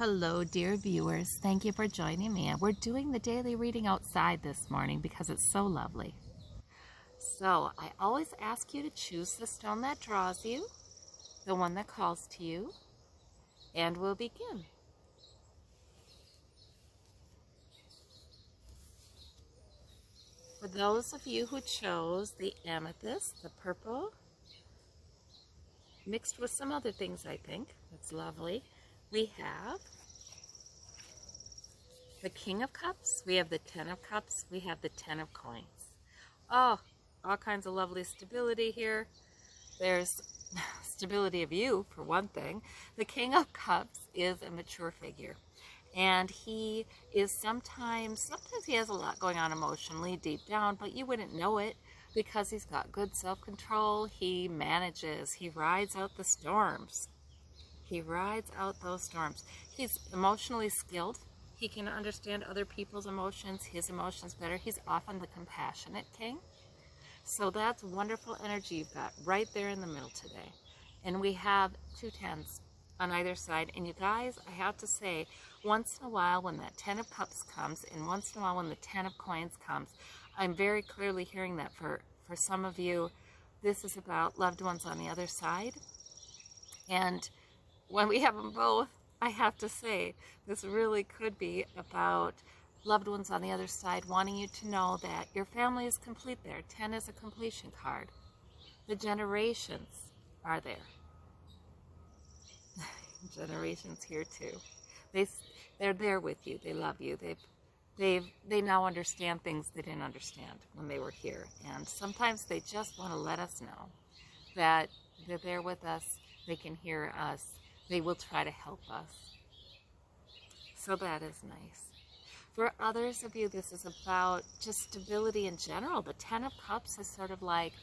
Hello, dear viewers. Thank you for joining me. We're doing the daily reading outside this morning because it's so lovely. So I always ask you to choose the stone that draws you, the one that calls to you, and we'll begin. For those of you who chose the amethyst, the purple, mixed with some other things, I think, that's lovely, we have the King of Cups, we have the Ten of Cups, we have the Ten of Coins. Oh, all kinds of lovely stability here. There's stability of you, for one thing. The King of Cups is a mature figure. And he is sometimes he has a lot going on emotionally deep down, but you wouldn't know it because he's got good self-control. He manages, he rides out the storms. He rides out those storms. He's emotionally skilled. He can understand other people's emotions, his emotions better. He's often the compassionate king. So that's wonderful energy you've got right there in the middle today. And we have two tens on either side. And you guys, I have to say, once in a while when that Ten of Cups comes, and once in a while when the Ten of Coins comes, I'm very clearly hearing that for some of you, this is about loved ones on the other side. And when we have them both, I have to say, this really could be about loved ones on the other side wanting you to know that your family is complete there. 10 is a completion card. The generations are there. Generations here too. They're there with you. They love you. They now understand things they didn't understand when they were here. And sometimes they just want to let us know that they're there with us. They can hear us. They will try to help us. So that is nice. For others of you, this is about just stability in general. The Ten of Cups is sort of like,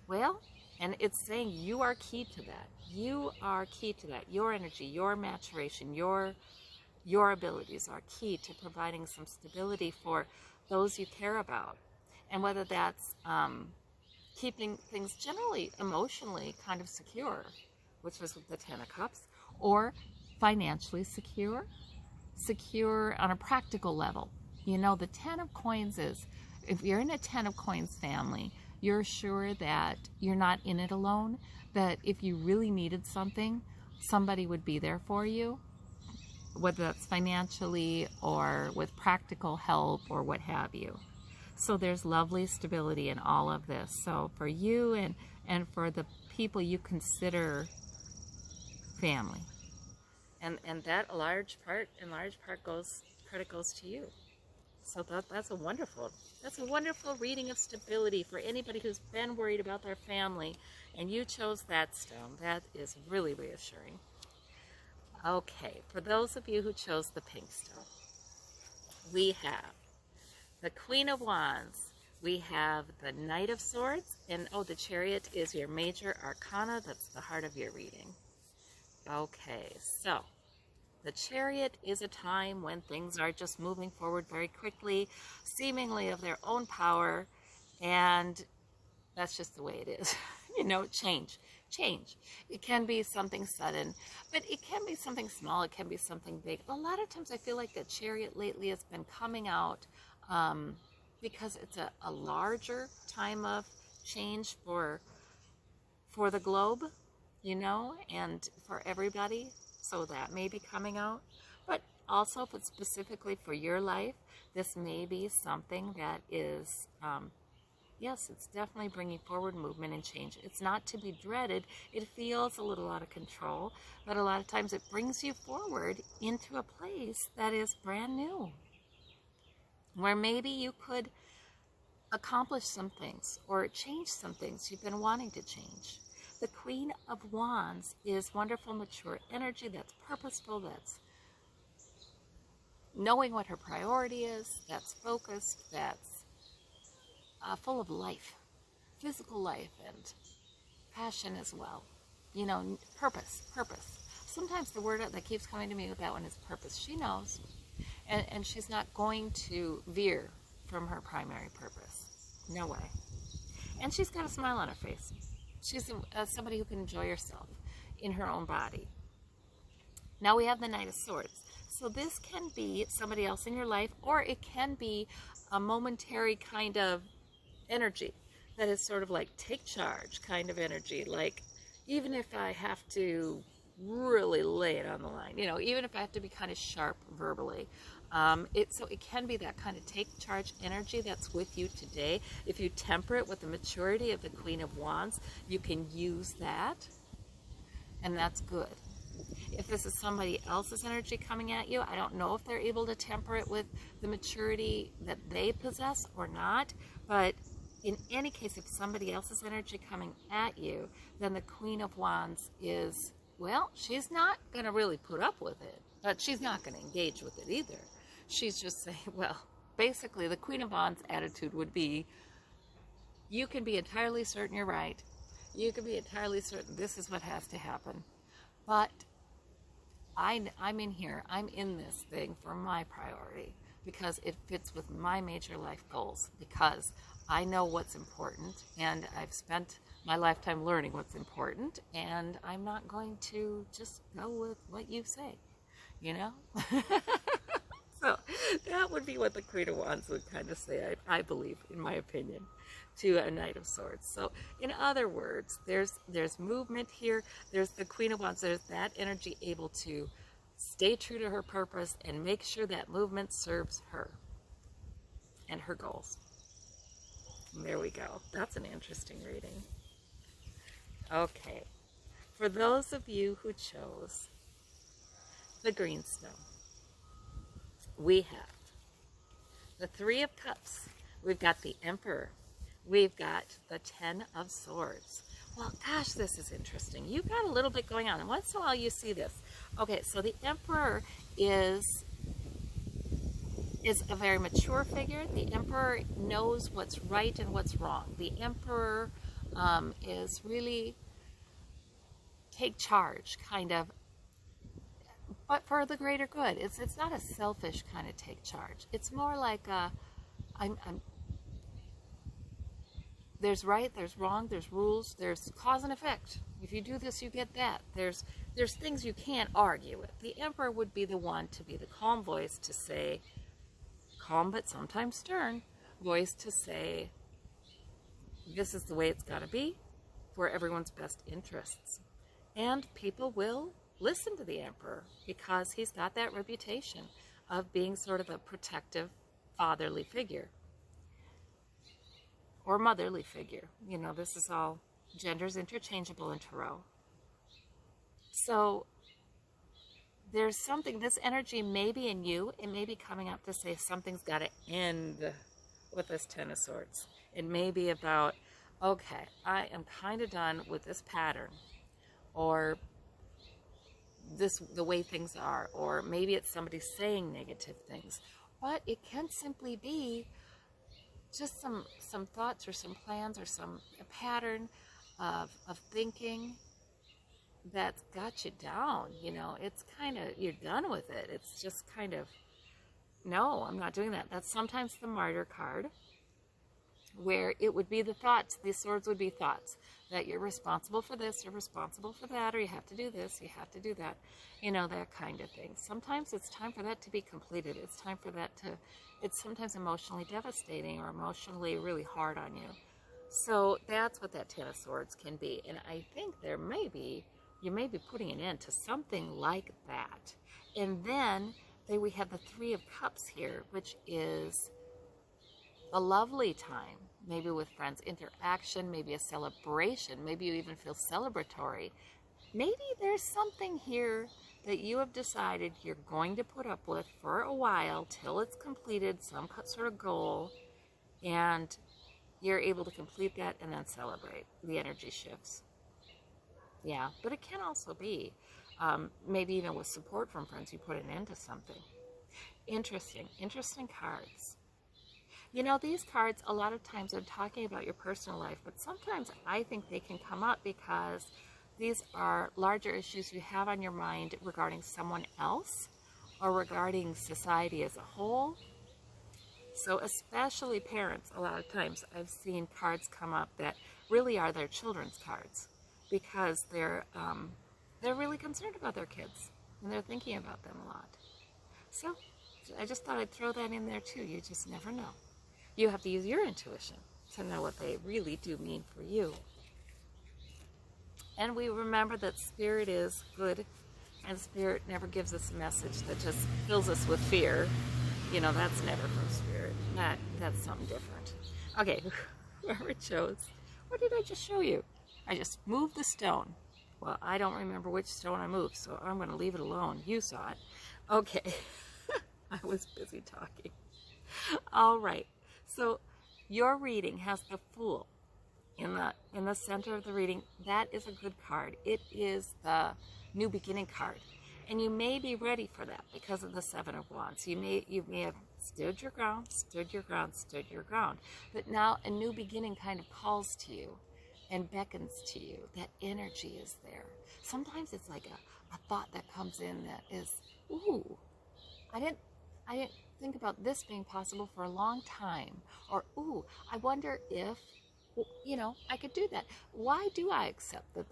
well, and it's saying you are key to that. You are key to that. Your energy, your maturation, your abilities are key to providing some stability for those you care about. And whether that's keeping things generally emotionally kind of secure, which was the Ten of Cups, or financially secure on a practical level. You know, the Ten of Coins is, if you're in a Ten of Coins family, you're sure that you're not in it alone, that if you really needed something, somebody would be there for you, whether that's financially or with practical help or what have you. So there's lovely stability in all of this. So for you and for the people you consider family. And that in large part credit goes to you. So that's a wonderful reading of stability for anybody who's been worried about their family, and you chose that stone. That is really reassuring. Okay, for those of you who chose the pink stone, we have the Queen of Wands, we have the Knight of Swords, and the Chariot is your major arcana. That's the heart of your reading. Okay, so the Chariot is a time when things are just moving forward very quickly, seemingly of their own power, and that's just the way it is. You know, change. It can be something sudden, but it can be something small, it can be something big. A lot of times I feel like the Chariot lately has been coming out because it's a larger time of change for the globe, you know, and for everybody. So that may be coming out. But also, if it's specifically for your life, this may be something that is, yes, it's definitely bringing forward movement and change. It's not to be dreaded. It feels a little out of control, but a lot of times it brings you forward into a place that is brand new, where maybe you could accomplish some things or change some things you've been wanting to change. The Queen of Wands is wonderful, mature energy that's purposeful, that's knowing what her priority is, that's focused, that's full of life, physical life and passion as well. You know, purpose. Sometimes the word that keeps coming to me with that one is purpose. She knows, and she's not going to veer from her primary purpose. No way. And she's got a smile on her face. She's somebody who can enjoy herself in her own body. Now we have the Knight of Swords. So this can be somebody else in your life, or it can be a momentary kind of energy that is sort of like take charge kind of energy. Like, even if I have to really lay it on the line, even if I have to be kind of sharp verbally. So it can be that kind of take charge energy that's with you today. If you temper it with the maturity of the Queen of Wands, you can use that, and that's good. If this is somebody else's energy coming at you, I don't know if they're able to temper it with the maturity that they possess or not, but in any case, if somebody else's energy coming at you, then the Queen of Wands is, well, she's not going to really put up with it, but she's not going to engage with it either. She's just saying, well, basically the Queen of Wands attitude would be, you can be entirely certain you're right. You can be entirely certain this is what has to happen. But I'm in here. I'm in this thing for my priority because it fits with my major life goals, because I know what's important and I've spent my lifetime learning what's important, and I'm not going to just go with what you say, So that would be what the Queen of Wands would kind of say, I believe, in my opinion, to a Knight of Swords. So in other words, there's movement here. There's the Queen of Wands. There's that energy able to stay true to her purpose and make sure that movement serves her and her goals. And there we go. That's an interesting reading. Okay. For those of you who chose the greenstone, we have the Three of Cups. We've got the Emperor. We've got the Ten of Swords. Well, gosh, this is interesting. You've got a little bit going on, and once in a while you see this. Okay, so the Emperor is a very mature figure. The Emperor knows what's right and what's wrong. The Emperor is really take charge, kind of, but for the greater good. It's not a selfish kind of take charge. It's more like there's right, there's wrong, there's rules, there's cause and effect. If you do this, you get that. There's things you can't argue with. The Emperor would be the one to be the calm voice to say, calm but sometimes stern voice to say, this is the way it's got to be for everyone's best interests. And people will listen to the Emperor because he's got that reputation of being sort of a protective, fatherly figure. Or motherly figure. This is all genders interchangeable in tarot. So there's something, this energy may be in you. It may be coming up to say something's got to end with this Ten of Swords. It may be about, okay, I am kind of done with this pattern, or the way things are, or maybe it's somebody saying negative things. But it can simply be just some thoughts or some plans or a pattern of thinking that's got you down. It's kind of, you're done with it. It's just kind of, no, I'm not doing that. That's sometimes the Martyr card, where it would be the thoughts. These swords would be thoughts that you're responsible for this, you're responsible for that, or you have to do this, you have to do that, that kind of thing. Sometimes it's time for that to be completed. It's time for that it's sometimes emotionally devastating or emotionally really hard on you. So that's what that Ten of Swords can be. And I think you may be putting an end to something like that. And then we have the Three of Cups here, which is a lovely time, maybe with friends, interaction, maybe a celebration, maybe you even feel celebratory. Maybe there's something here that you have decided you're going to put up with for a while till it's completed, some sort of goal, and you're able to complete that and then celebrate. The energy shifts. Yeah, but it can also be maybe even with support from friends, you put an end to something. Interesting cards. These cards, a lot of times are talking about your personal life, but sometimes I think they can come up because these are larger issues you have on your mind regarding someone else or regarding society as a whole. So especially parents, a lot of times I've seen cards come up that really are their children's cards because they're really concerned about their kids. and they're thinking about them a lot. So I just thought I'd throw that in there too. You just never know. You have to use your intuition to know what they really do mean for you. And we remember that Spirit is good, and Spirit never gives us a message that just fills us with fear. You know, that's never from Spirit. That's something different. Okay, whoever chose. What did I just show you? I just moved the stone. Well, I don't remember which stone I moved, so I'm going to leave it alone. You saw it. Okay. I was busy talking. All right. So your reading has the Fool in the center of the reading. That is a good card. It is the new beginning card. And you may be ready for that because of the Seven of Wands. You may have stood your ground, stood your ground, stood your ground. But now a new beginning kind of calls to you and beckons to you. That energy is there. Sometimes it's like a thought that comes in that is, ooh, I didn't think about this being possible for a long time. Or, ooh, I wonder if, you know, I could do that. Why do I accept that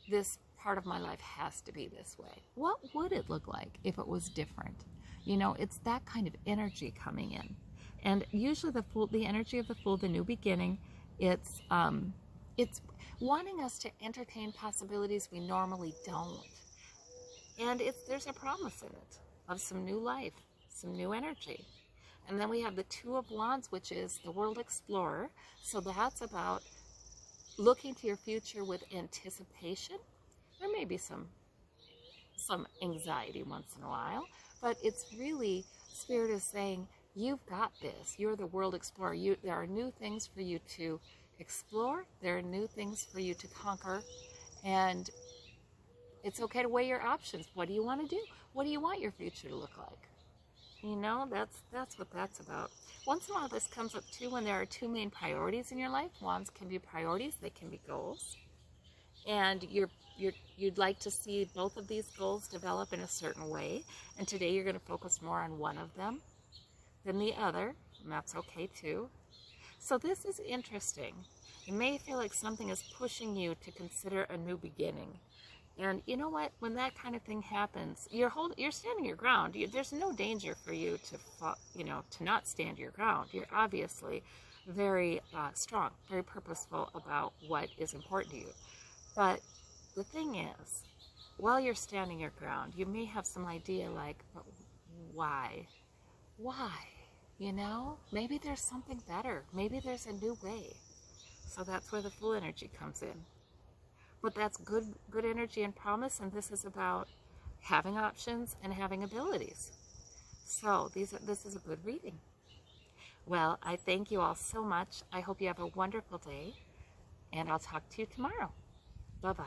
this part of my life has to be this way? What would it look like if it was different? You know, it's that kind of energy coming in. And usually the energy of the Fool, the new beginning, it's wanting us to entertain possibilities we normally don't. And there's a promise in it of some new life, some new energy. And then we have the Two of Wands, which is the World Explorer. So that's about looking to your future with anticipation. There may be some anxiety once in a while, but it's really, Spirit is saying, you've got this. You're the World Explorer. There are new things for you to explore. There are new things for you to conquer. And it's okay to weigh your options. What do you want to do? What do you want your future to look like? You know, that's what that's about. Once in a while this comes up too when there are two main priorities in your life. Wands can be priorities, they can be goals. And you'd like to see both of these goals develop in a certain way. And today you're going to focus more on one of them than the other, and that's okay too. So this is interesting. It may feel like something is pushing you to consider a new beginning. And you know what? When that kind of thing happens, you're standing your ground. There's no danger for you to not stand your ground. You're obviously very strong, very purposeful about what is important to you. But the thing is, while you're standing your ground, you may have some idea like, but why? Why? You know, maybe there's something better. Maybe there's a new way. So that's where the Fool energy comes in. But that's good energy and promise, and this is about having options and having abilities. So this is a good reading. Well, I thank you all so much. I hope you have a wonderful day, and I'll talk to you tomorrow. Bye-bye.